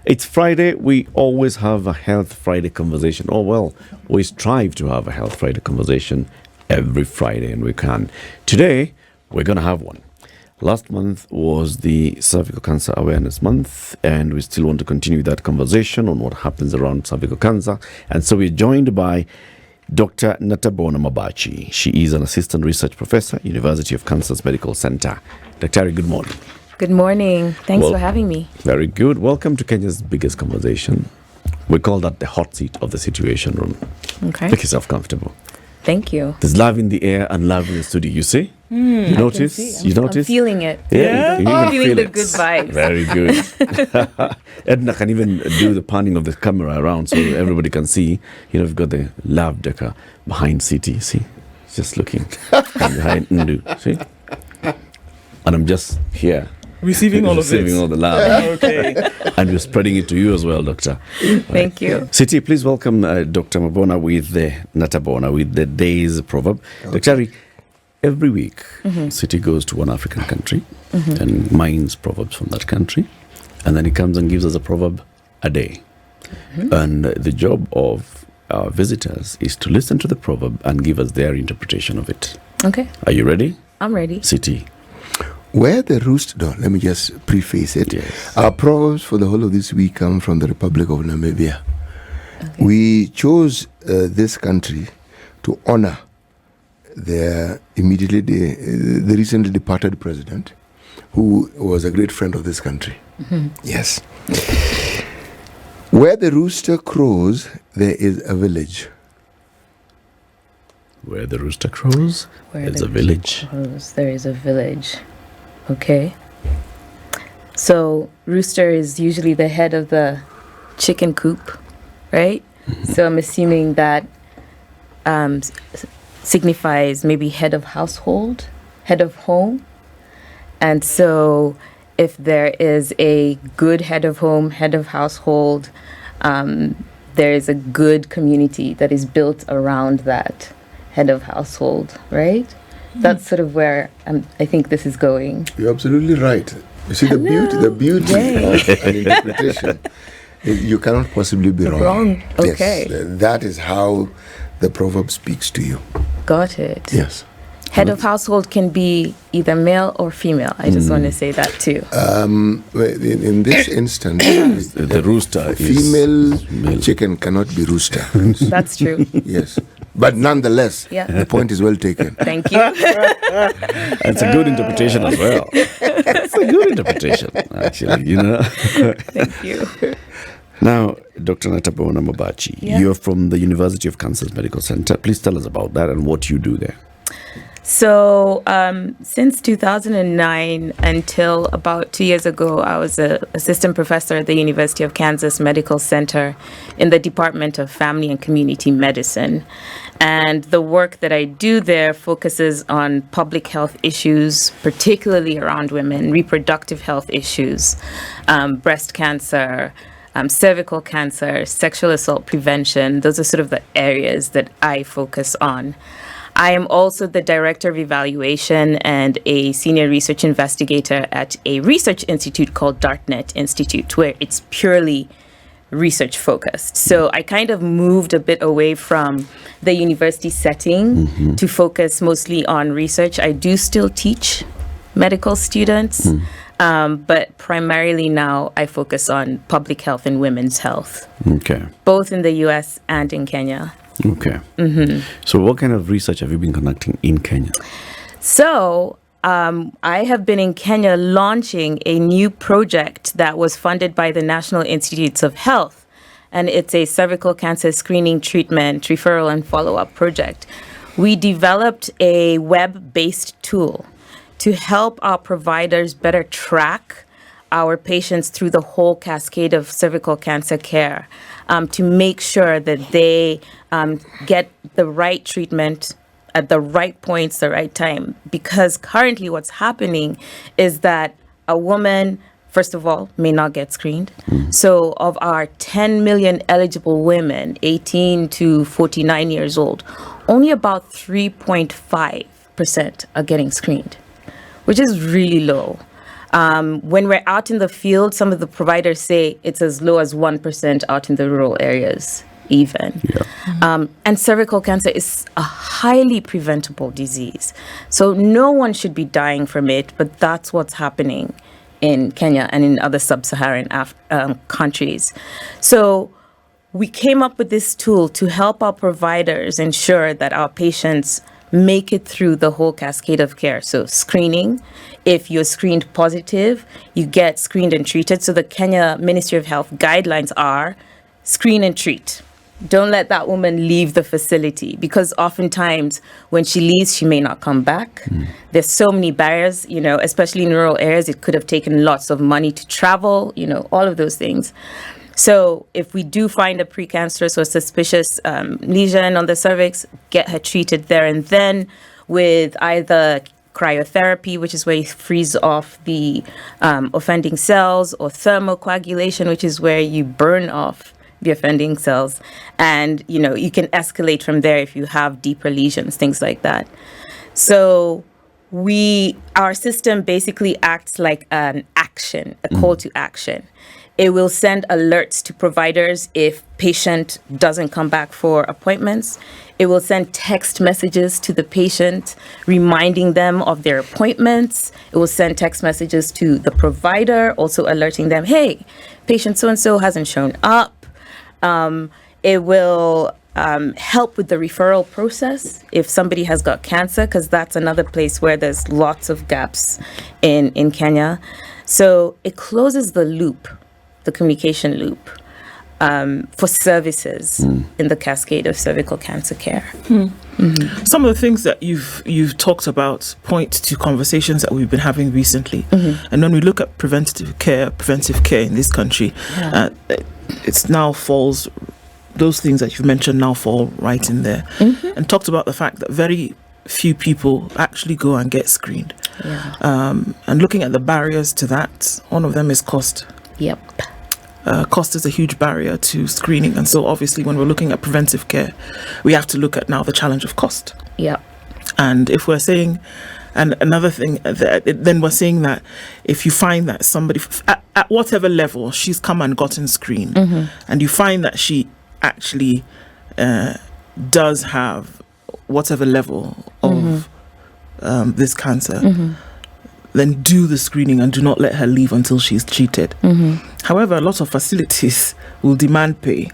It's Friday. We always have a Health Friday conversation. Oh, well, we strive to have a Health Friday conversation every Friday, and we can. Today, we're going to have one. Last month was the Cervical Cancer Awareness Month, and we still want to continue that conversation on what happens around cervical cancer. And so we're joined by Dr. Natabhona Mabachi. She is an assistant research professor, University of Kansas Medical Center. Dr. Good morning. Good morning. Thanks for having me. Very good. Welcome to Kenya's biggest conversation. We call that the hot seat of the Situation Room. Okay. Make yourself comfortable. Thank you. There's love in the air and love in the studio. You see? You notice? You notice? I'm feeling it. Yeah. I'm feeling feel the it. good vibes. Very good. Ednah can even do the panning of the camera around so everybody can see. You know, we've got the love decker behind City. See? Just looking. And behind Ndu. See? And I'm just here. Receiving all of this. Receiving all the love. Okay. And we're spreading it to you as well, Doctor. Thank you. City, please welcome Dr. Mabona with the Natabhona, with the day's proverb. Okay. Dr. Every week, City goes to one African country and mines proverbs from that country. And then he comes and gives us a proverb a day. And the job of our visitors is to listen to the proverb and give us their interpretation of it. Okay. Are you ready? I'm ready. City. Where the rooster, no, let me just preface it. Yes. Our proverbs for the whole of this week come from the Republic of Namibia. Okay. We chose this country to honor the recently departed president, who was a great friend of this country. Yes. Where the rooster crows, there is a village. Where the rooster crows, there's a village. There is a village. Okay. So rooster is usually the head of the chicken coop, right? So I'm assuming that signifies maybe head of household, head of home. And so if there is a good head of home, head of household, there is a good community that is built around that head of household, right? That's sort of where I think this is going. You're absolutely right. You see, the beauty of an interpretation, you cannot possibly be wrong. Okay. Yes, that is how the proverb speaks to you. Got it. Yes. Head of household can be either male or female. I just want to say that too. In this instance, The rooster female chicken cannot be rooster. That's true. Yes. But nonetheless, Yeah. the point is well taken. Thank you. It's a good interpretation as well. It's a good interpretation, actually, you know. Thank you. Now, Dr. Natabhona Mabachi, Yeah. you're from the University of Kansas Medical Center. Please tell us about that and what you do there. So since 2009 until about 2 years ago, I was an assistant professor at the University of Kansas Medical Center in the Department of Family and Community Medicine. And the work that I do there focuses on public health issues, particularly around women, reproductive health issues, breast cancer, cervical cancer, sexual assault prevention. Those are sort of the areas that I focus on. I am also the director of evaluation and a senior research investigator at a research institute called Dartnet Institute, where it's purely research focused. So I kind of moved a bit away from the university setting to focus mostly on research. I do still teach medical students, but primarily now I focus on public health and women's health, Okay. both in the US and in Kenya. Okay. So what kind of research have you been conducting in Kenya? So I have been in Kenya launching a new project that was funded by the National Institutes of Health. And it's a cervical cancer screening, treatment, referral, and follow-up project. We developed a web-based tool to help our providers better track our patients through the whole cascade of cervical cancer care, to make sure that they get the right treatment at the right points, the right time. Because currently what's happening is that a woman, first of all, may not get screened. So of our 10 million eligible women, 18 to 49 years old, only about 3.5% are getting screened, which is really low. When we're out in the field, some of the providers say it's as low as 1% out in the rural areas even. Yeah. And cervical cancer is a highly preventable disease. So no one should be dying from it, but that's what's happening in Kenya and in other sub-Saharan countries. So we came up with this tool to help our providers ensure that our patients make it through the whole cascade of care. So screening, if you're screened positive, you get screened and treated. So the Kenya Ministry of Health guidelines are screen and treat. Don't let that woman leave the facility, because oftentimes when she leaves, she may not come back. There's so many barriers, especially in rural areas. It could have taken lots of money to travel, all of those things. So if we do find a precancerous or suspicious lesion on the cervix, get her treated there and then with either cryotherapy, which is where you freeze off the offending cells, or thermocoagulation, which is where you burn off the offending cells. And, you can escalate from there if you have deeper lesions, things like that. So our system basically acts like an action, a call to action. It will send alerts to providers if patient doesn't come back for appointments. It will send text messages to the patient reminding them of their appointments. It will send text messages to the provider, also alerting them, hey, patient so-and-so hasn't shown up. It will help with the referral process if somebody has got cancer, because that's another place where there's lots of gaps in Kenya. So it closes the loop, the communication loop, for services in the cascade of cervical cancer care. Some of the things that you've talked about point to conversations that we've been having recently. And when we look at preventive care in this country, it's now falls, those things that you've mentioned now fall right in there. And talked about the fact that very few people actually go and get screened. And looking at the barriers to that, one of them is cost. Cost is a huge barrier to screening, and so obviously when we're looking at preventive care, we have to look at now the challenge of cost. And if we're saying, and another thing, then we're saying that if you find that somebody at whatever level she's come and gotten screened, and you find that she actually does have whatever level of this cancer, then do the screening and do not let her leave until she's treated. However, a lot of facilities will demand pay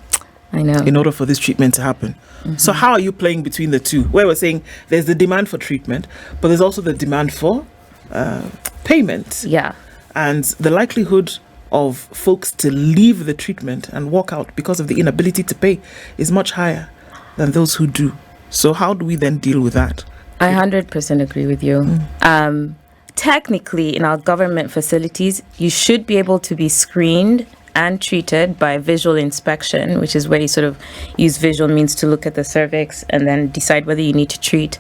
in order for this treatment to happen. So how are you playing between the two? Where we're saying there's the demand for treatment, but there's also the demand for payment. And the likelihood of folks to leave the treatment and walk out because of the inability to pay is much higher than those who do. So how do we then deal with that? I 100% agree with you. Technically, in our government facilities, you should be able to be screened and treated by visual inspection, which is where you sort of use visual means to look at the cervix and then decide whether you need to treat.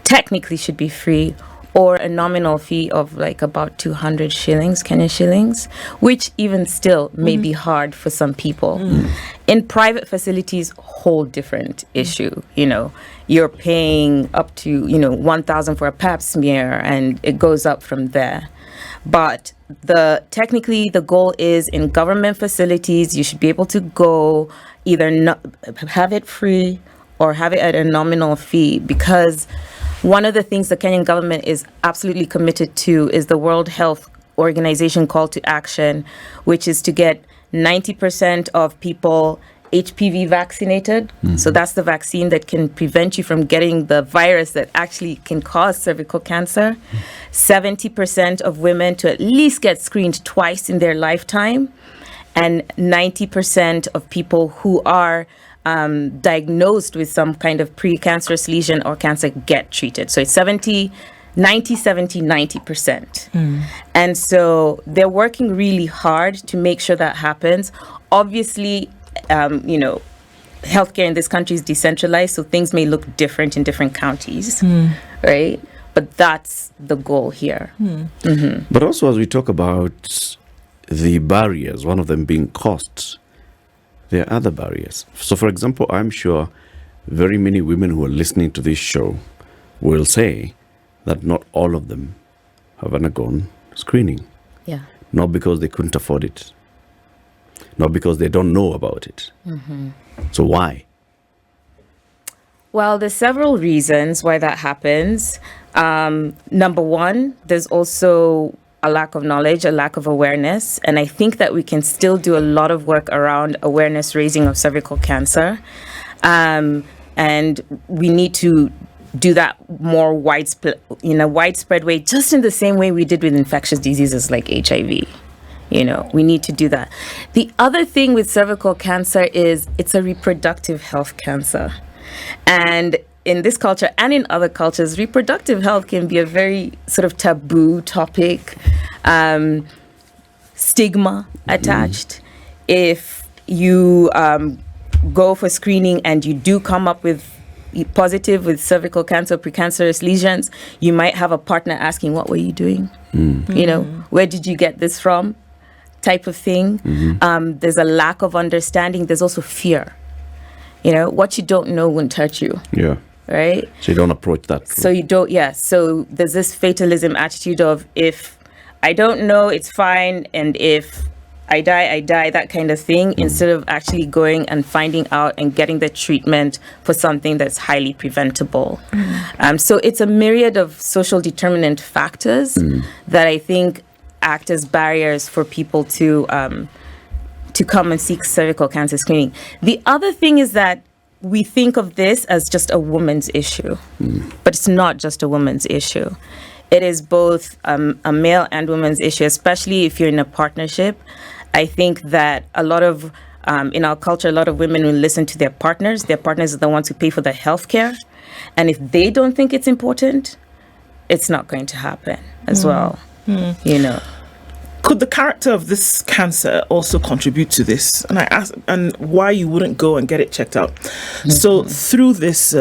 Technically should be free, or a nominal fee of like about 200 shillings, Kenya shillings, which even still may be hard for some people. In private facilities, whole different issue. You're paying up to 1,000 for a pap smear, and it goes up from there. But technically the goal is in government facilities, you should be able to go either have it free or have it at a nominal fee, because one of the things the Kenyan government is absolutely committed to is the World Health Organization call to action, which is to get 90% of people HPV vaccinated. So that's the vaccine that can prevent you from getting the virus that actually can cause cervical cancer. 70% of women to at least get screened twice in their lifetime. And 90% of people who are diagnosed with some kind of precancerous lesion or cancer get treated. So it's 90%. And so they're working really hard to make sure that happens. Obviously, healthcare in this country is decentralized, so things may look different in different counties, right? But that's the goal here. But also, as we talk about the barriers, one of them being costs, there are other barriers. So, for example, I'm sure very many women who are listening to this show will say that not all of them have undergone screening. Yeah. Not because they couldn't afford it. Not because they don't know about it. So why? Well, there's several reasons why that happens. Number one, there's also a lack of knowledge, a lack of awareness. And I think that we can still do a lot of work around awareness raising of cervical cancer. And we need to do that more widespread, in a widespread way, just in the same way we did with infectious diseases like HIV. We need to do that. The other thing with cervical cancer is it's a reproductive health cancer. And in this culture and in other cultures, reproductive health can be a very sort of taboo topic, stigma attached. If you go for screening and you do come up with positive with cervical cancer, precancerous lesions, you might have a partner asking, what were you doing? Where did you get this from? Type of thing. There's a lack of understanding. There's also fear. What you don't know won't hurt you. Yeah. Right? So you don't approach that. So you don't, so there's this fatalism attitude of, if I don't know, it's fine. And if I die, that kind of thing, instead of actually going and finding out and getting the treatment for something that's highly preventable. So it's a myriad of social determinant factors that I think act as barriers for people to come and seek cervical cancer screening. The other thing is that we think of this as just a woman's issue, but it's not just a woman's issue. It is both a male and woman's issue, especially if you're in a partnership. I think that a lot of, in our culture, a lot of women will listen to their partners. Their partners are the ones who pay for the healthcare. And if they don't think it's important, it's not going to happen as well, Could the character of this cancer also contribute to this? And I asked, and why you wouldn't go and get it checked out. So through this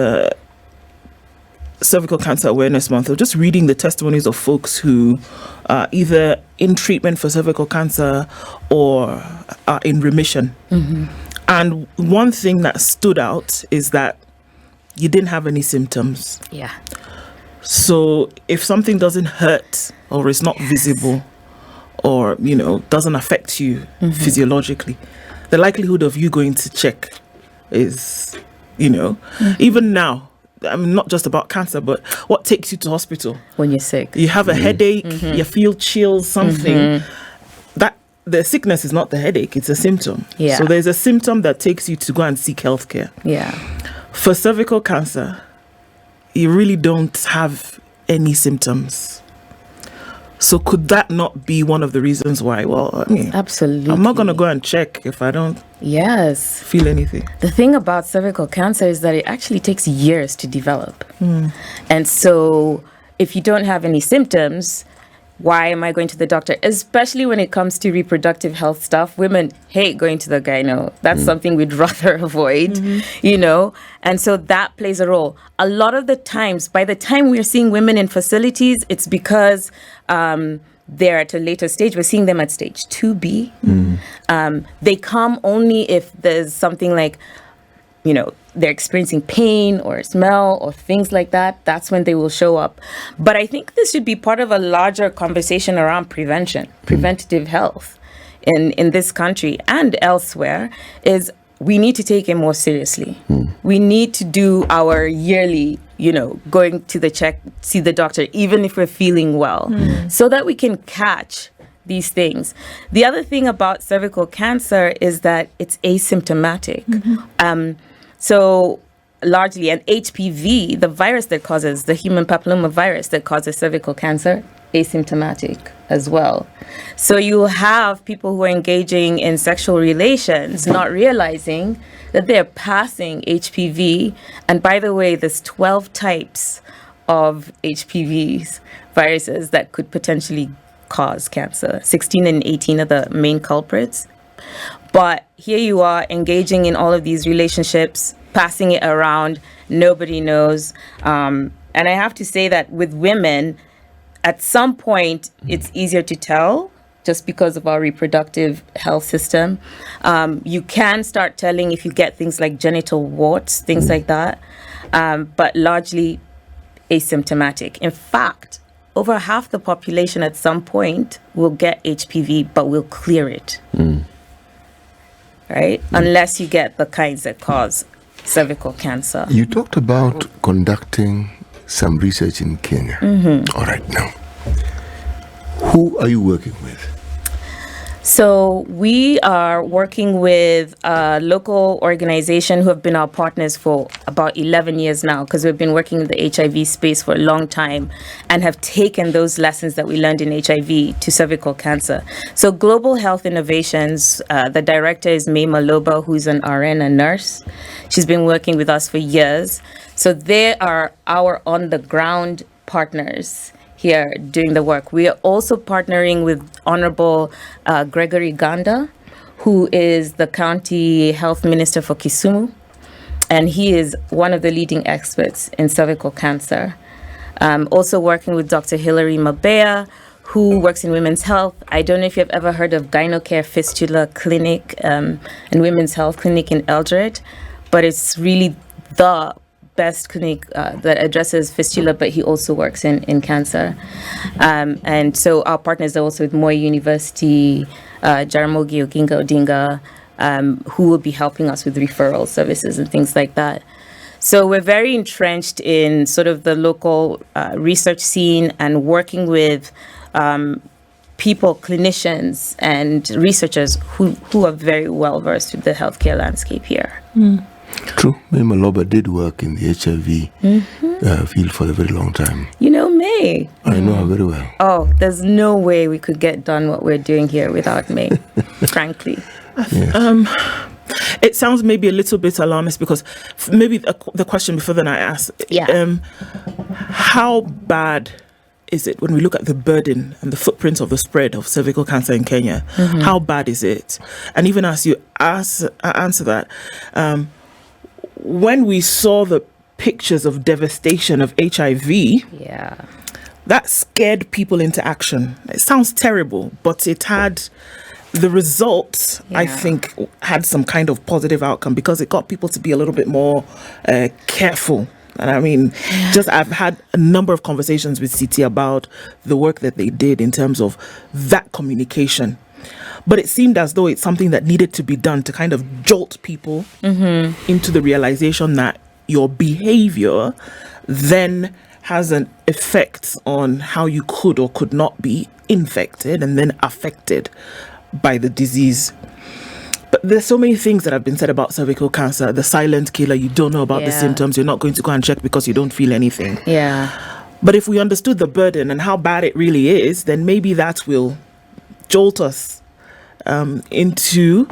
Cervical Cancer Awareness Month, or just reading the testimonies of folks who are either in treatment for cervical cancer or are in remission. And one thing that stood out is that you didn't have any symptoms. Yeah. So if something doesn't hurt or is not visible, or doesn't affect you physiologically, the likelihood of you going to check is even now, I mean, not just about cancer, but what takes you to hospital When you're sick. you have a headache, you feel chills, something that the sickness is not the headache, it's a symptom. So there's a symptom that takes you to go and seek healthcare. For cervical cancer, you really don't have any symptoms. So could that not be one of the reasons why? Well, I mean, absolutely. I'm not going to go and check if I don't feel anything. The thing about cervical cancer is that it actually takes years to develop. And so if you don't have any symptoms, why am I going to the doctor? Especially when it comes to reproductive health stuff. Women hate going to the gyno. That's something we'd rather avoid, And so that plays a role. A lot of the times, by the time we're seeing women in facilities, it's because they're at a later stage. We're seeing them at stage 2B. They come only if there's something like, they're experiencing pain or smell or things like that. That's when they will show up. But I think this should be part of a larger conversation around preventative health in this country and elsewhere, is we need to take it more seriously. We need to do our yearly, going to the check, see the doctor, even if we're feeling well, so that we can catch these things. The other thing about cervical cancer is that it's asymptomatic. So largely, and HPV, the virus that causes, the human papilloma virus that causes cervical cancer, asymptomatic as well. So you have people who are engaging in sexual relations not realizing that they're passing HPV. And by the way, there's 12 types of HPVs, viruses that could potentially cause cancer. 16 and 18 are the main culprits. But here you are engaging in all of these relationships, passing it around, nobody knows. And I have to say that with women, at some point, it's easier to tell just because of our reproductive health system. You can start telling if you get things like genital warts, things like that, but largely asymptomatic. In fact, over half the population at some point will get HPV, but will clear it. Right? Unless you get the kinds that cause cervical cancer. You talked about conducting some research in Kenya. All right, now, who are you working with? So we are working with a local organization who have been our partners for about 11 years now, because we've been working in the HIV space for a long time and have taken those lessons that we learned in HIV to cervical cancer. So Global Health Innovations, the director is May Maloba, who's an RN, a nurse. She's been working with us for years. So they are our on-the-ground partners here doing the work. We are also partnering with Honorable Gregory Ganda, who is the county health minister for Kisumu, and he is one of the leading experts in cervical cancer. Also working with Dr. Hilary Mabea, who works in women's health. I don't know if you've ever heard of Gynocare Fistula Clinic and Women's Health Clinic in Eldred, but it's really the best clinic that addresses fistula, but he also works in cancer. And so our partners are also with Moi University, Jaramogi Oginga Odinga, who will be helping us with referral services and things like that. So we're very entrenched in sort of the local research scene and working with people, clinicians and researchers who are very well versed with the healthcare landscape here. True. May Maloba did work in the HIV field for a very long time. You know May. I know her very well. Oh, there's no way we could get done what we're doing here without May, frankly. Yes. It sounds maybe a little bit alarmist, because maybe the question before then I asked, how bad is it when we look at the burden and the footprint of the spread of cervical cancer in Kenya? How bad is it? And even as you answer that, when we saw the pictures of devastation of HIV, that scared people into action. It sounds terrible, but it had the results, I think, had some kind of positive outcome, because it got people to be a little bit more careful. And I mean, I've had a number of conversations with CT about the work that they did in terms of that communication. But it seemed as though it's something that needed to be done to kind of jolt people into the realization that your behavior then has an effect on how you could or could not be infected and then affected by the disease. But there's so many things that have been said about cervical cancer. The silent killer, you don't know about the symptoms. You're not going to go and check because you don't feel anything. But if we understood the burden and how bad it really is, then maybe that will jolt us into,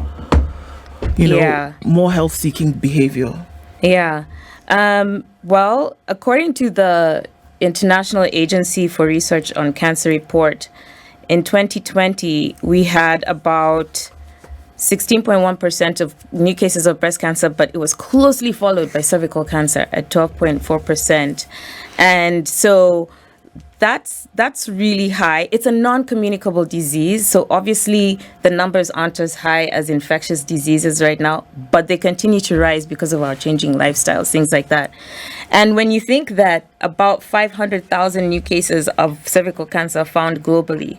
more health-seeking behavior. Well, according to the International Agency for Research on Cancer report, in 2020, we had about 16.1% of new cases of breast cancer, but it was closely followed by cervical cancer at 12.4%. And so that's really high. It's a non-communicable disease, so obviously the numbers aren't as high as infectious diseases right now, but they continue to rise because of our changing lifestyles, things like that. And when you think that about 500,000 new cases of cervical cancer are found globally,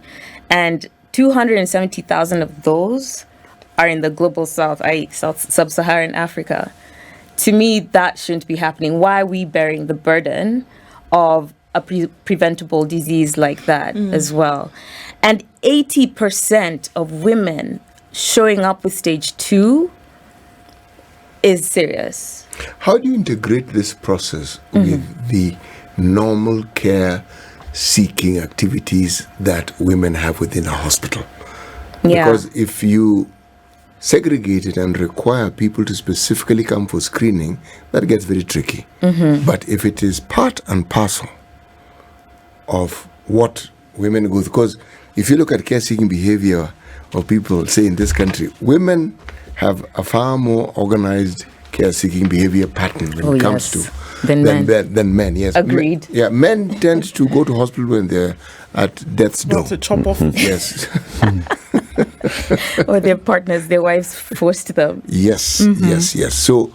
and 270,000 of those are in the global south, i.e. sub-Saharan Africa, to me, that shouldn't be happening. Why are we bearing the burden of a preventable disease like that as well? And 80% of women showing up with stage 2 is serious. How do you integrate this process with the normal care seeking activities that women have within a hospital? Because if you segregate it and require people to specifically come for screening, that gets very tricky. But if it is part and parcel of what women go through, because if you look at care-seeking behavior of people, say in this country, women have a far more organized care-seeking behavior pattern when it comes to than men. Yes, agreed. Men tend to go to hospital when they're at death's door. To chop off. Yes. Or their partners, their wives forced them. Yes. So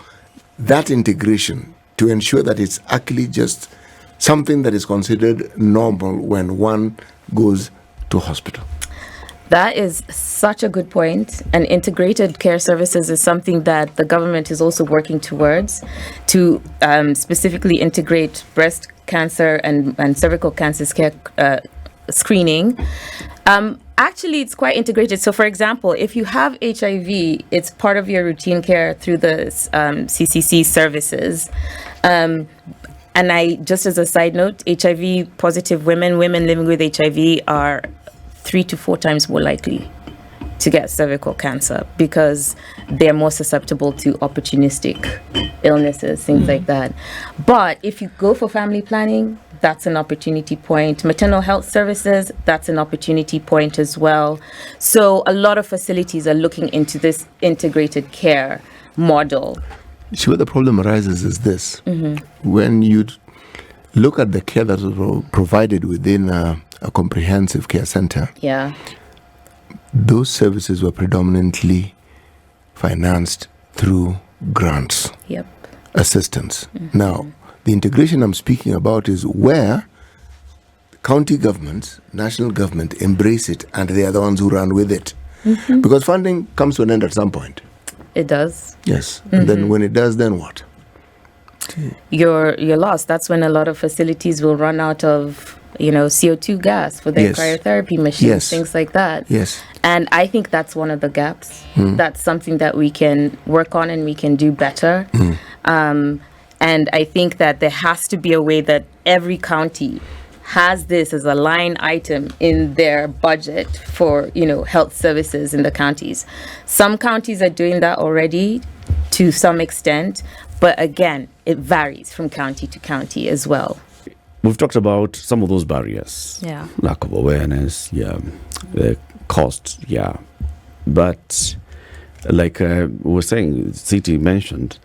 that integration to ensure that it's actually just something that is considered normal when one goes to hospital? That is such a good point. And integrated care services is something that the government is also working towards to specifically integrate breast cancer and cervical cancer care screening. Actually, it's quite integrated. So, for example, if you have HIV, it's part of your routine care through the CCC services. And just as a side note, HIV positive women living with HIV are 3 to 4 times more likely to get cervical cancer because they're more susceptible to opportunistic illnesses, things like that. But if you go for family planning, that's an opportunity point. Maternal health services, that's an opportunity point as well. So a lot of facilities are looking into this integrated care model. See, where the problem arises is this. When you look at the care that is provided within a comprehensive care center, those services were predominantly financed through grants, assistance. Now, the integration I'm speaking about is where county governments, national government embrace it and they are the ones who run with it. Because funding comes to an end at some point. It does. Yes. And then when it does, then what? You're lost. That's when a lot of facilities will run out of CO2 gas for their cryotherapy machines, things like that. Yes. And I think that's one of the gaps. That's something that we can work on and we can do better. And I think that there has to be a way that every county has this as a line item in their budget for, health services in the counties. Some counties are doing that already to some extent, but again, it varies from county to county as well. We've talked about some of those barriers. Yeah. Lack of awareness, the cost, But like we were saying, Citi mentioned,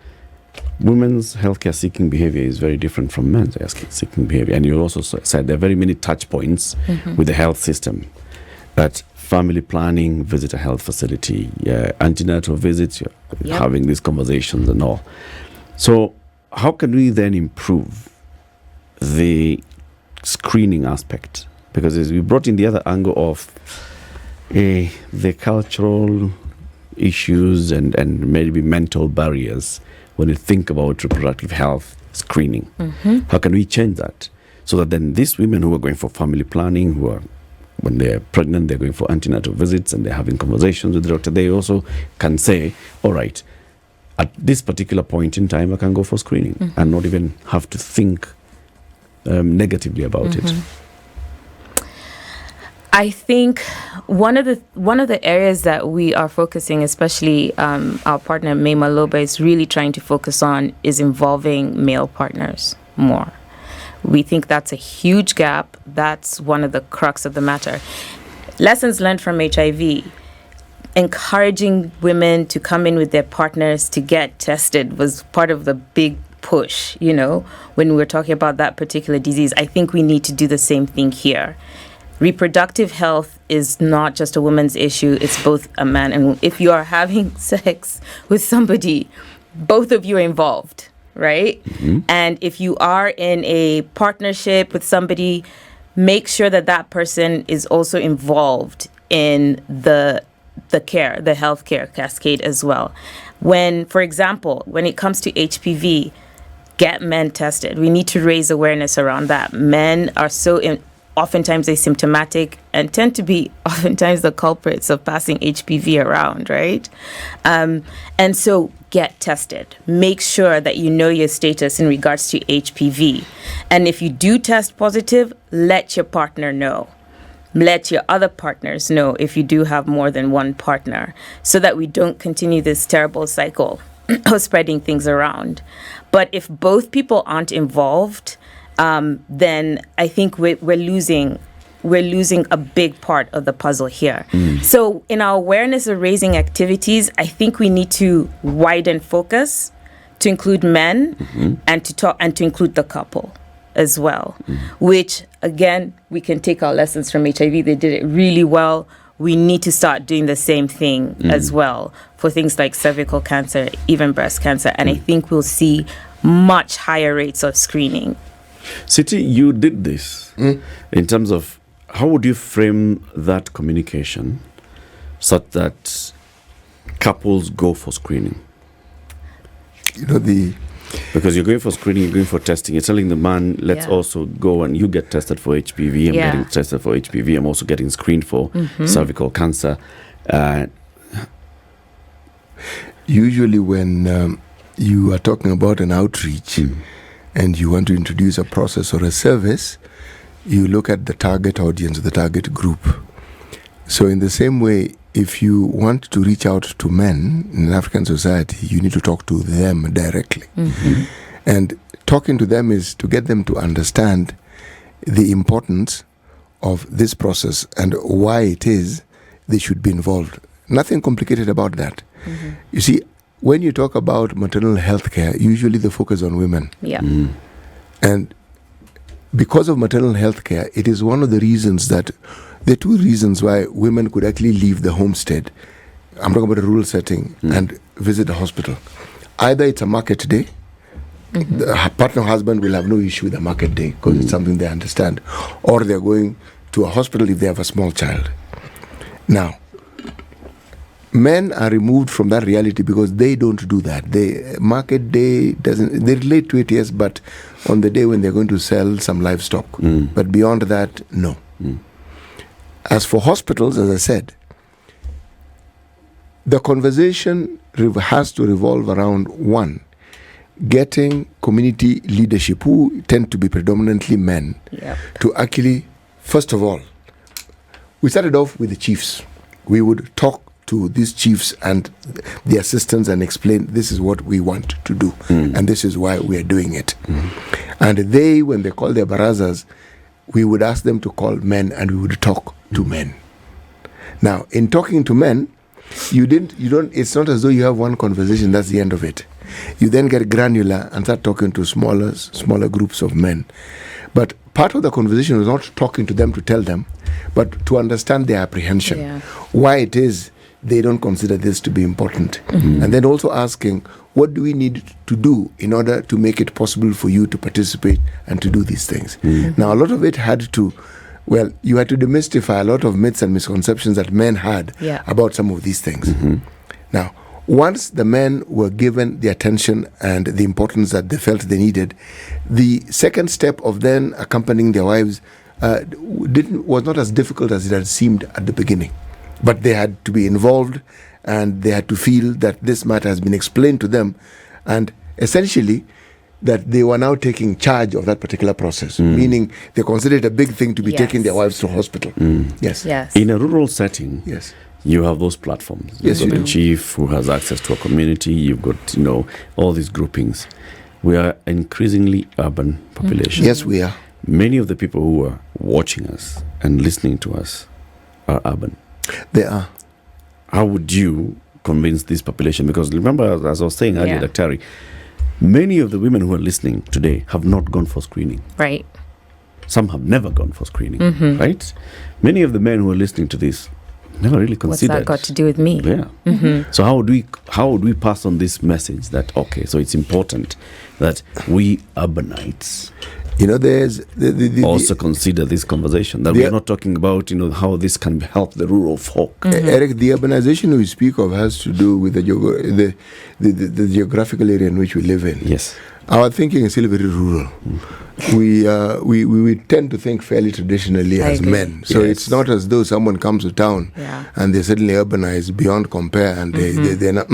women's healthcare seeking behavior is very different from men's healthcare seeking behavior. And you also said there are very many touch points with the health system. That family planning, visit a health facility, antenatal visits, having these conversations and all. So how can we then improve the screening aspect? Because as we brought in the other angle of the cultural issues and maybe mental barriers when you think about reproductive health screening. How can we change that? So that then these women who are going for family planning, who are, when they're pregnant, they're going for antenatal visits and they're having conversations with the doctor, they also can say, all right, at this particular point in time, I can go for screening and not even have to think negatively about it. I think one of the areas that we are focusing, especially our partner May Maloba is really trying to focus on, is involving male partners more. We think that's a huge gap. That's one of the crux of the matter. Lessons learned from HIV. Encouraging women to come in with their partners to get tested was part of the big push, when we're talking about that particular disease. I think we need to do the same thing here. Reproductive health is not just a woman's issue, it's both a man and woman. If you are having sex with somebody, both of you are involved, right? And if you are in a partnership with somebody, make sure that that person is also involved in the care, the healthcare cascade as well. For example, when it comes to HPV, get men tested. We need to raise awareness around that. Men are oftentimes asymptomatic and tend to be oftentimes the culprits of passing HPV around, right? And so get tested. Make sure that you know your status in regards to HPV. And if you do test positive, let your partner know. Let your other partners know if you do have more than one partner, so that we don't continue this terrible cycle of spreading things around. But if both people aren't involved, then I think we're losing a big part of the puzzle here. So in our awareness of raising activities, I think we need to widen focus to include men and to include the couple as well, which again, we can take our lessons from HIV. They did it really well. We need to start doing the same thing as well for things like cervical cancer, even breast cancer. And I think we'll see much higher rates of screening. City, you did this in terms of how would you frame that communication such that couples go for screening? Because you're going for screening, you're going for testing. You're telling the man, let's also go and you get tested for HPV. I'm getting tested for HPV. I'm also getting screened for cervical cancer. Usually when you are talking about an outreach and you want to introduce a process or a service, you look at the target audience, the target group. So in the same way, if you want to reach out to men in an African society, you need to talk to them directly. And talking to them is to get them to understand the importance of this process and why it is they should be involved. Nothing complicated about that. You see, when you talk about maternal health care, usually the focus on women. And because of maternal health care, it is one of the reasons that there are two reasons why women could actually leave the homestead. I'm talking about a rural setting and visit a hospital. Either it's a market day, the partner husband will have no issue with a market day because it's something they understand, or they're going to a hospital if they have a small child. Now, men are removed from that reality because they don't do that. Market day doesn't, they relate to it, yes, but on the day when they're going to sell some livestock. But beyond that, no. As for hospitals, as I said, the conversation has to revolve around, one, getting community leadership, who tend to be predominantly men, to actually, first of all, we started off with the chiefs. We would talk to these chiefs and the assistants and explain, this is what we want to do, and this is why we are doing it. And they, when they call their barazas, we would ask them to call men and we would talk to men. Now, in talking to men, it's not as though you have one conversation, that's the end of it. You then get granular and start talking to smaller groups of men. But part of the conversation was not talking to them to tell them, but to understand their apprehension, why it is they don't consider this to be important. And then also asking, what do we need to do in order to make it possible for you to participate and to do these things? Now, a lot of it had to, you had to demystify a lot of myths and misconceptions that men had about some of these things. Now, once the men were given the attention and the importance that they felt they needed, the second step of then accompanying their wives was not as difficult as it had seemed at the beginning. But they had to be involved and they had to feel that this matter has been explained to them, and essentially that they were now taking charge of that particular process, meaning they consider it a big thing to be taking their wives to hospital. Yes. In a rural setting, you have those platforms. You've got the chief who has access to a community. You've got, all these groupings. We are increasingly urban population. Yes, we are. Many of the people who are watching us and listening to us are urban. They are. How would you convince this population? Because remember, as I was saying earlier, Dr. Many of the women who are listening today have not gone for screening. Right. Some have never gone for screening, right? Many of the men who are listening to this never really considered. What's that got to do with me? So how would we pass on this message that, okay, so it's important that we urbanites there's also consider this conversation, that we are not talking about how this can help the rural folk. Eric, the urbanization we speak of has to do with the geographical area in which we live in. Yes, our thinking is still very rural. We tend to think fairly traditionally as men. So it's not as though someone comes to town and they suddenly urbanize beyond compare and they're not.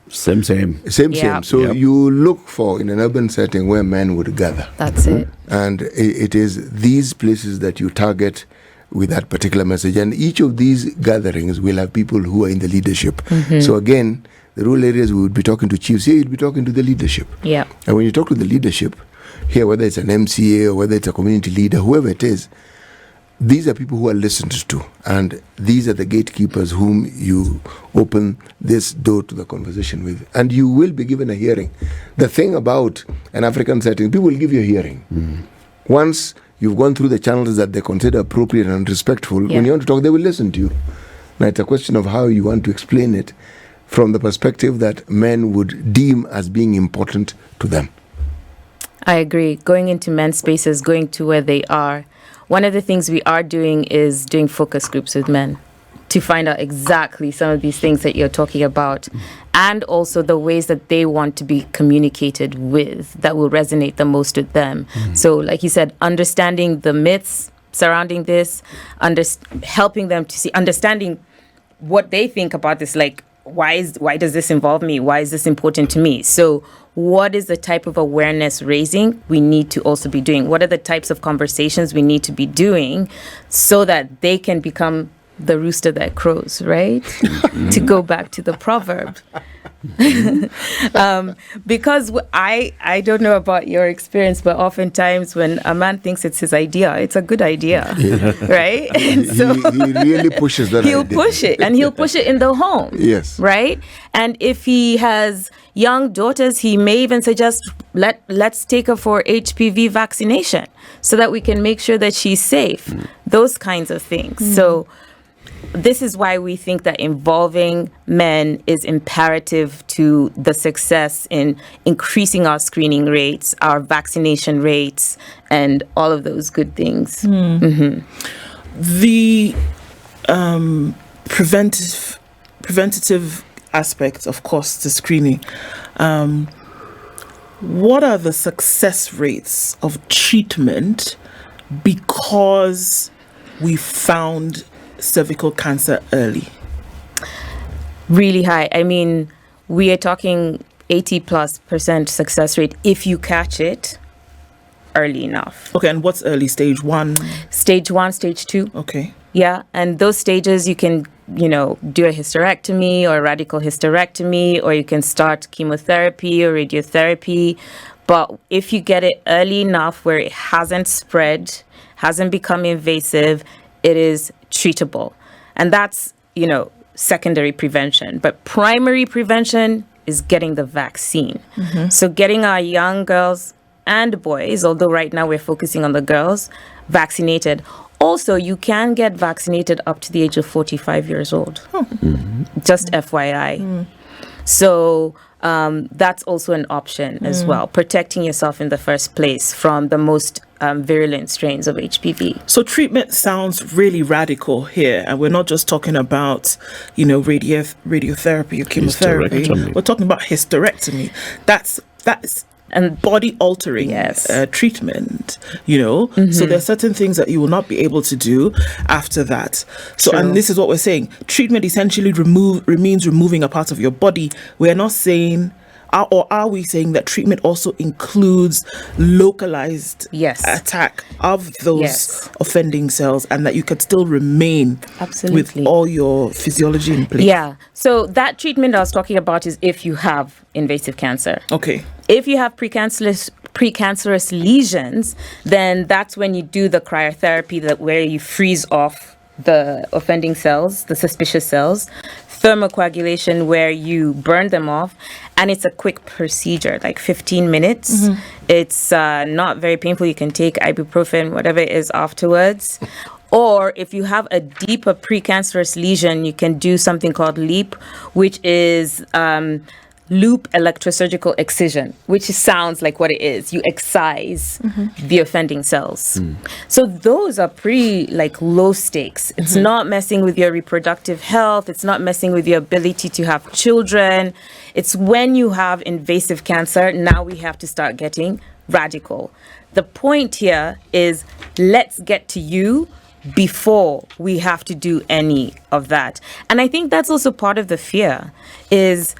Same. So you look for in an urban setting where men would gather. That's it. And it is these places that you target with that particular message. And each of these gatherings will have people who are in the leadership. So again, the rural areas, we would be talking to chiefs. Here you'd be talking to the leadership. And when you talk to the leadership, here, whether it's an MCA or whether it's a community leader, whoever it is, these are people who are listened to, and these are the gatekeepers whom you open this door to the conversation with, and you will be given a hearing. The thing about an African setting, people will give you a hearing. Once you've gone through the channels that they consider appropriate and respectful, when you want to talk, they will listen to you. Now, it's a question of how you want to explain it from the perspective that men would deem as being important to them. I agree. Going into men's spaces, going to where they are. One of the things we are doing is doing focus groups with men to find out exactly some of these things that you're talking about, and also the ways that they want to be communicated with that will resonate the most with them. So, like you said, understanding the myths surrounding this, helping them to see, understanding what they think about this, like, why does this involve me? Why is this important to me? So what is the type of awareness raising we need to also be doing? What are the types of conversations we need to be doing so that they can become the rooster that crows, right? To go back to the proverb. Because I don't know about your experience, but oftentimes when a man thinks it's his idea, it's a good idea, right? And so he really pushes that he'll idea. push it, and he'll push it in the home. Yes. Right? And if he has young daughters, he may even suggest, let's take her for HPV vaccination so that we can make sure that she's safe. Those kinds of things. So this is why we think that involving men is imperative to the success in increasing our screening rates, our vaccination rates, and all of those good things. The preventative aspect, of course, to screening. What are the success rates of treatment because we found cervical cancer early? Really high. I mean, we are talking 80+% success rate if you catch it early enough. Okay, and what's early? Stage 1? Stage 1, stage 2. Okay. Yeah, and those stages you can, do a hysterectomy or a radical hysterectomy, or you can start chemotherapy or radiotherapy. But if you get it early enough where it hasn't spread, hasn't become invasive, it is treatable. And that's, secondary prevention. But primary prevention is getting the vaccine. So getting our young girls and boys, although right now we're focusing on the girls, vaccinated. Also, you can get vaccinated up to the age of 45 years old. Just FYI. So that's also an option as well, protecting yourself in the first place from the most virulent strains of HPV. So treatment sounds really radical here, and we're not just talking about, radiotherapy or chemotherapy. Hysterectomy. We're talking about hysterectomy. That's And body altering treatment, So there are certain things that you will not be able to do after that. So, True. and this is what we're saying. Treatment essentially means removing a part of your body. We're not saying, or are we saying that treatment also includes localized attack of those offending cells, and that you could still remain with all your physiology in place? Yeah. So that treatment I was talking about is if you have invasive cancer. Okay. If you have precancerous lesions, then that's when you do the cryotherapy, where you freeze off the offending cells, the suspicious cells. Thermocoagulation, where you burn them off, and it's a quick procedure, like 15 minutes. It's not very painful. You can take ibuprofen, whatever it is, afterwards. Or if you have a deeper precancerous lesion, you can do something called LEAP, which is loop electrosurgical excision, which sounds like what it is. You excise the offending cells. So those are pretty low stakes. It's not messing with your reproductive health. It's not messing with your ability to have children. It's when you have invasive cancer, now we have to start getting radical. The point here is, let's get to you before we have to do any of that. And I think that's also part of the fear is,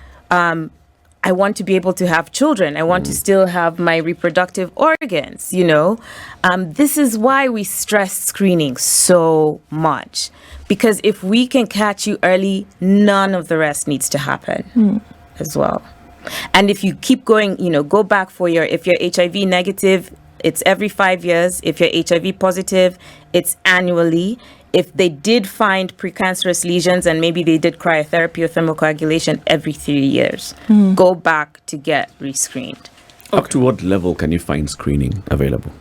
I want to be able to have children. I want to still have my reproductive organs, This is why we stress screening so much. Because if we can catch you early, none of the rest needs to happen as well. And if you keep going, go back if you're HIV negative, it's every 5 years. If you're HIV positive, it's annually. If they did find precancerous lesions and maybe they did cryotherapy or thermocoagulation every 3 years, go back to get rescreened. Up to what level can you find screening available?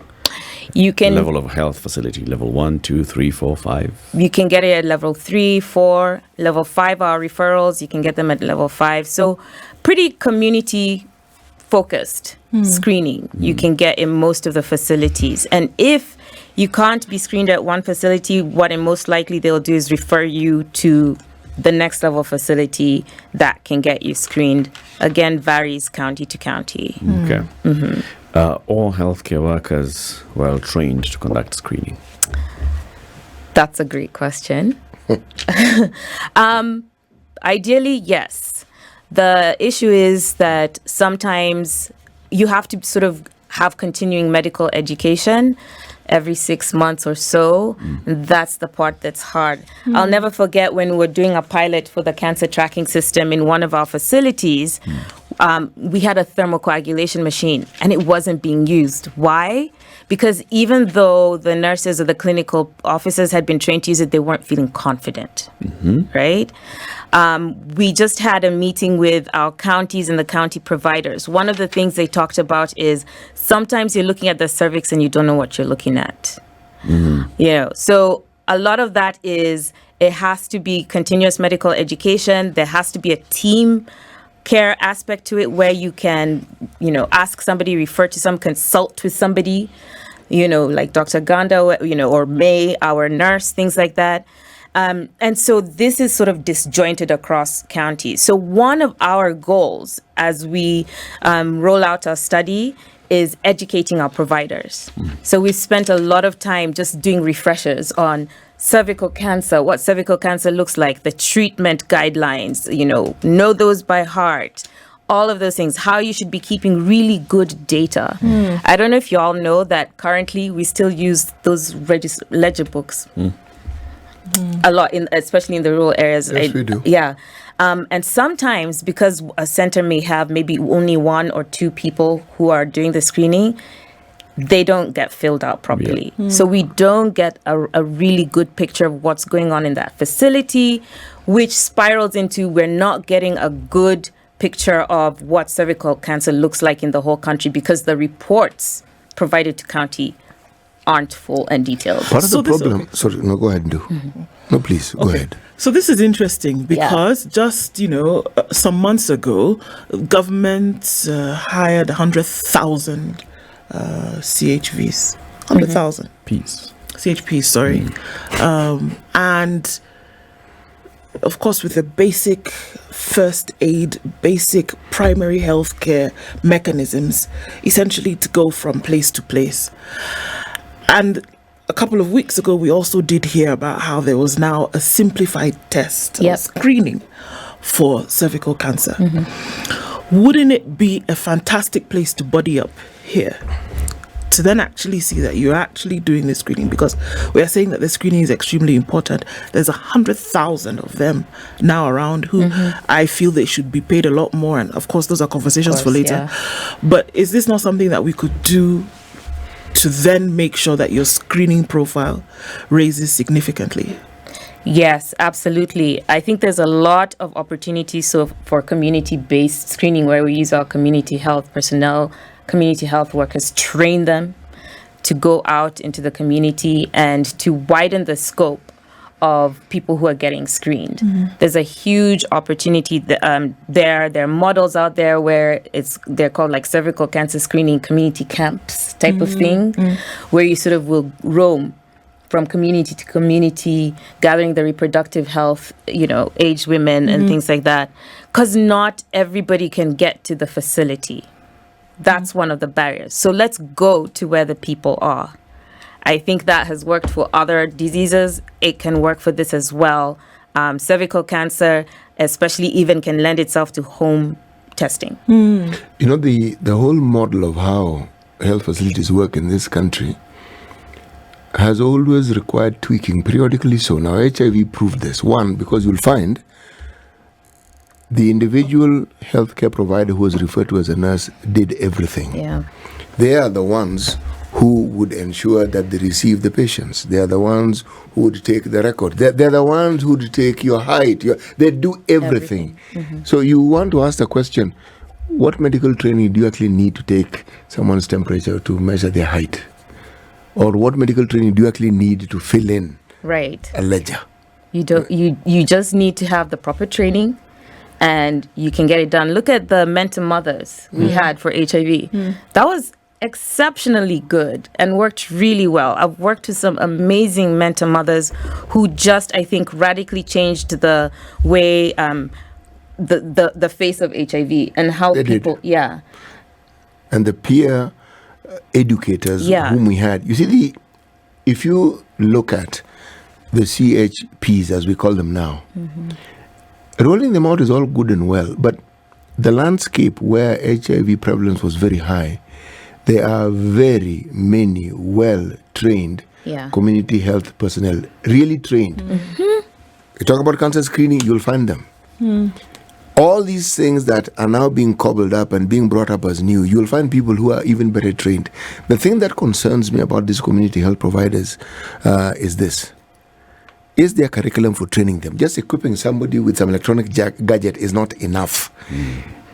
You can Level of health facility, level 1, 2, 3, 4, 5. You can get it at level 3, 4, level 5 are referrals. You can get them at level 5. So pretty community focused screening you can get in most of the facilities. And if you can't be screened at one facility, what most likely they'll do is refer you to the next level facility that can get you screened. Again, varies county to county. Okay. All healthcare workers well trained to conduct screening? That's a great question. Ideally, yes. The issue is that sometimes you have to sort of have continuing medical education every 6 months or so. That's the part that's hard. I'll never forget when we were doing a pilot for the cancer tracking system in one of our facilities. We had a thermocoagulation machine and it wasn't being used. Why? Because even though the nurses or the clinical officers had been trained to use it, they weren't feeling confident, right? We just had a meeting with our counties and the county providers. One of the things they talked about is sometimes you're looking at the cervix and you don't know what you're looking at. So a lot of that is it has to be continuous medical education. There has to be a team care aspect to it where you can, ask somebody, refer to some, consult with somebody, like Dr. Ganda, or May, our nurse, things like that. And so this is sort of disjointed across counties. So one of our goals as we roll out our study is educating our providers. So we've spent a lot of time just doing refreshers on cervical cancer, what cervical cancer looks like, the treatment guidelines, know those by heart, all of those things, how you should be keeping really good data. I don't know if you all know that currently we still use those ledger books a lot, especially in the rural areas. Yes, we do. Yeah. And sometimes because a center may have maybe only 1 or 2 people who are doing the screening, they don't get filled out properly. So we don't get a really good picture of what's going on in that facility, which spirals into we're not getting a good picture of what cervical cancer looks like in the whole country because the reports provided to county aren't full and detailed. Part of the problem... Sorry, no, go ahead and do. No, please, go ahead. So this is interesting because just, some months ago, government hired 100,000 CHVs. 100,000. Peace. CHPs, sorry. And of course, with the basic first aid, basic primary health care mechanisms, essentially to go from place to place. And a couple of weeks ago, we also did hear about how there was now a simplified test or screening for cervical cancer. Wouldn't it be a fantastic place to body up here? To then actually see that you're actually doing the screening, because we are saying that the screening is extremely important. There's 100,000 of them now around who I feel they should be paid a lot more. And of course, those are conversations for later. But is this not something that we could do to then make sure that your screening profile raises significantly? Yes, absolutely. I think there's a lot of opportunities for community-based screening where we use our community health personnel, community health workers, train them to go out into the community and to widen the scope of people who are getting screened. There's a huge opportunity there. There are models out there where they're called like cervical cancer screening community camps type of thing, where you sort of will roam from community to community, gathering the reproductive health, aged women and things like that, because not everybody can get to the facility. That's one of the barriers. So let's go to where the people are. I think that has worked for other diseases. It can work for this as well. Cervical cancer, especially, even can lend itself to home testing. The whole model of how health facilities work in this country has always required tweaking, periodically so. Now, HIV proved this. One, because you'll find the individual healthcare provider who was referred to as a nurse did everything. They are the ones who would ensure that they receive the patients. They are the ones who would take the record. They're the ones who would take your height. They do everything. So you want to ask the question, what medical training do you actually need to take someone's temperature to measure their height? Or what medical training do you actually need to fill in a ledger? You just need to have the proper training. and you can get it done. Look at the Men to Mothers we had for HIV. That was exceptionally good and worked really well. I've worked with some amazing Men to Mothers who just, I think, radically changed the way the face of HIV and how They did. people, And the peer educators whom we had. You see, if you look at the CHPs, as we call them now, rolling them out is all good and well, but the landscape where HIV prevalence was very high, there are very many well-trained community health personnel, really trained. You talk about cancer screening, you'll find them. All these things that are now being cobbled up and being brought up as new, you'll find people who are even better trained. The thing that concerns me about these community health providers is this. Is there curriculum for training them? Just equipping somebody with some electronic gadget is not enough.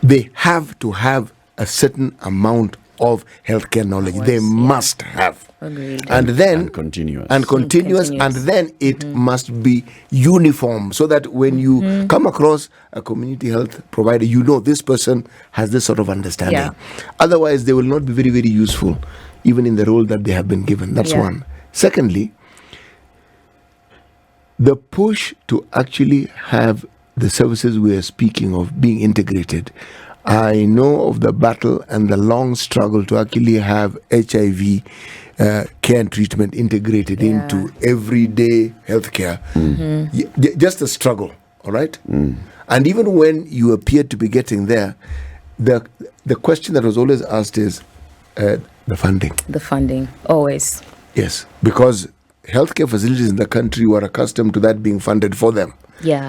They have to have a certain amount of healthcare knowledge. They must have. Agreed. And then And continuous. and then it must be uniform, so that when you come across a community health provider, you know this person has this sort of understanding. Otherwise, they will not be very, very useful, even in the role that they have been given. That's one. Secondly, the push to actually have the services we are speaking of being integrated. I know of the battle and the long struggle to actually have HIV care and treatment integrated into everyday healthcare. Just a struggle, all right? And even when you appear to be getting there, the question that was always asked is the funding. The funding, always. Yes, because healthcare facilities in the country were accustomed to that being funded for them.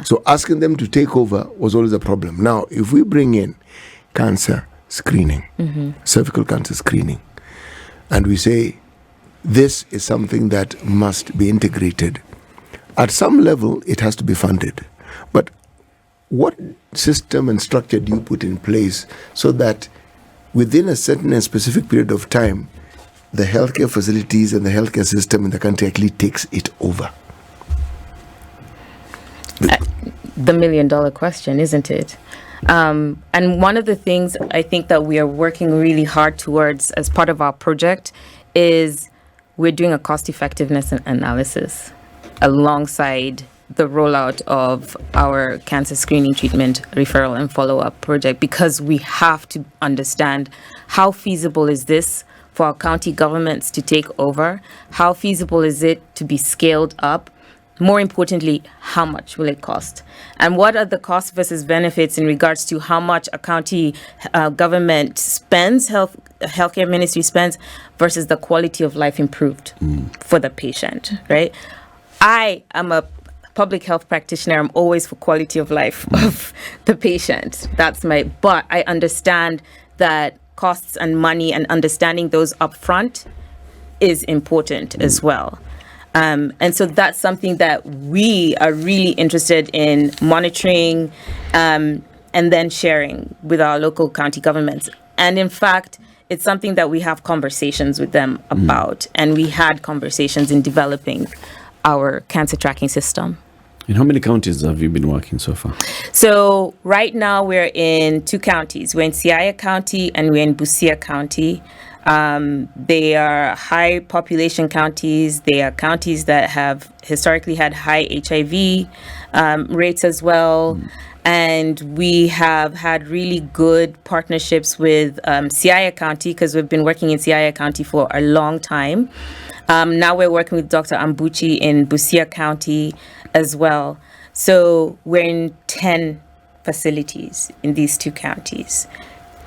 So asking them to take over was always a problem. Now, if we bring in cancer screening, cervical cancer screening, and we say this is something that must be integrated, at some level it has to be funded. But what system and structure do you put in place so that within a certain and specific period of time, the healthcare facilities and the healthcare system in the country actually takes it over? The million-dollar question, isn't it? And one of the things I think that we are working really hard towards as part of our project is we're doing a cost-effectiveness analysis alongside the rollout of our cancer screening, treatment, referral, and follow-up project, because we have to understand how feasible is this for our county governments to take over? How feasible is it to be scaled up? More importantly, how much will it cost? And what are the costs versus benefits in regards to how much a county government spends, healthcare ministry spends, versus the quality of life improved for the patient, right? I am a public health practitioner. I'm always for quality of life of the patient. But I understand that costs and money and understanding those upfront is important as well. And so that's something that we are really interested in monitoring and then sharing with our local county governments. And in fact, it's something that we have conversations with them about. And we had conversations in developing our cancer tracking system. In how many counties have you been working so far? So right now we're in 2 counties. We're in Siaya County and we're in Busia County. They are high population counties. They are counties that have historically had high HIV rates as well. And we have had really good partnerships with Siaya County, because we've been working in Siaya County for a long time. Now we're working with Dr. Ambuchi in Busia County as well. So we're in 10 facilities in these 2 counties,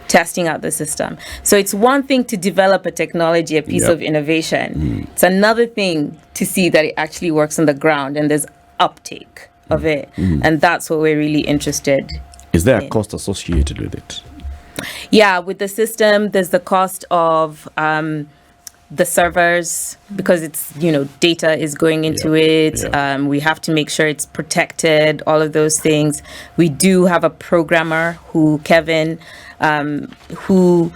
testing out the system. So it's one thing to develop a technology, a piece of innovation. It's another thing to see that it actually works on the ground and there's uptake of it. And that's what we're really interested in. Is there a cost associated with it? Yeah, with the system, there's the cost of the servers, because it's, data is going into it. We have to make sure it's protected, all of those things. We do have a programmer Kevin, who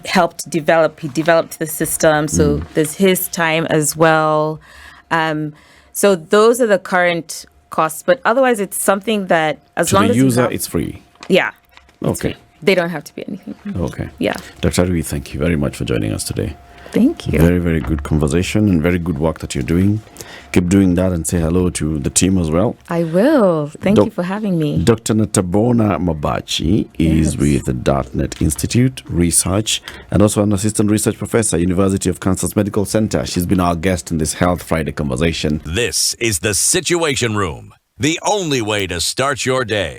helped develop. He developed the system, so there's his time as well. So those are the current costs, but otherwise it's something that as To long the as you user, have- it's free. yeah. it's Okay. free. They don't have to be anything. Okay. Yeah. Dr. Rui, thank you very much for joining us today. Thank you. Very, very good conversation and very good work that you're doing. Keep doing that and say hello to the team as well. I will. Thank Doc- you for having me. Dr. Natabhona Mabachi is Yes. with the Dartnet Institute Research and also an assistant research professor, University of Kansas Medical Center. She's been our guest in this Health Friday conversation. This is the Situation Room, the only way to start your day.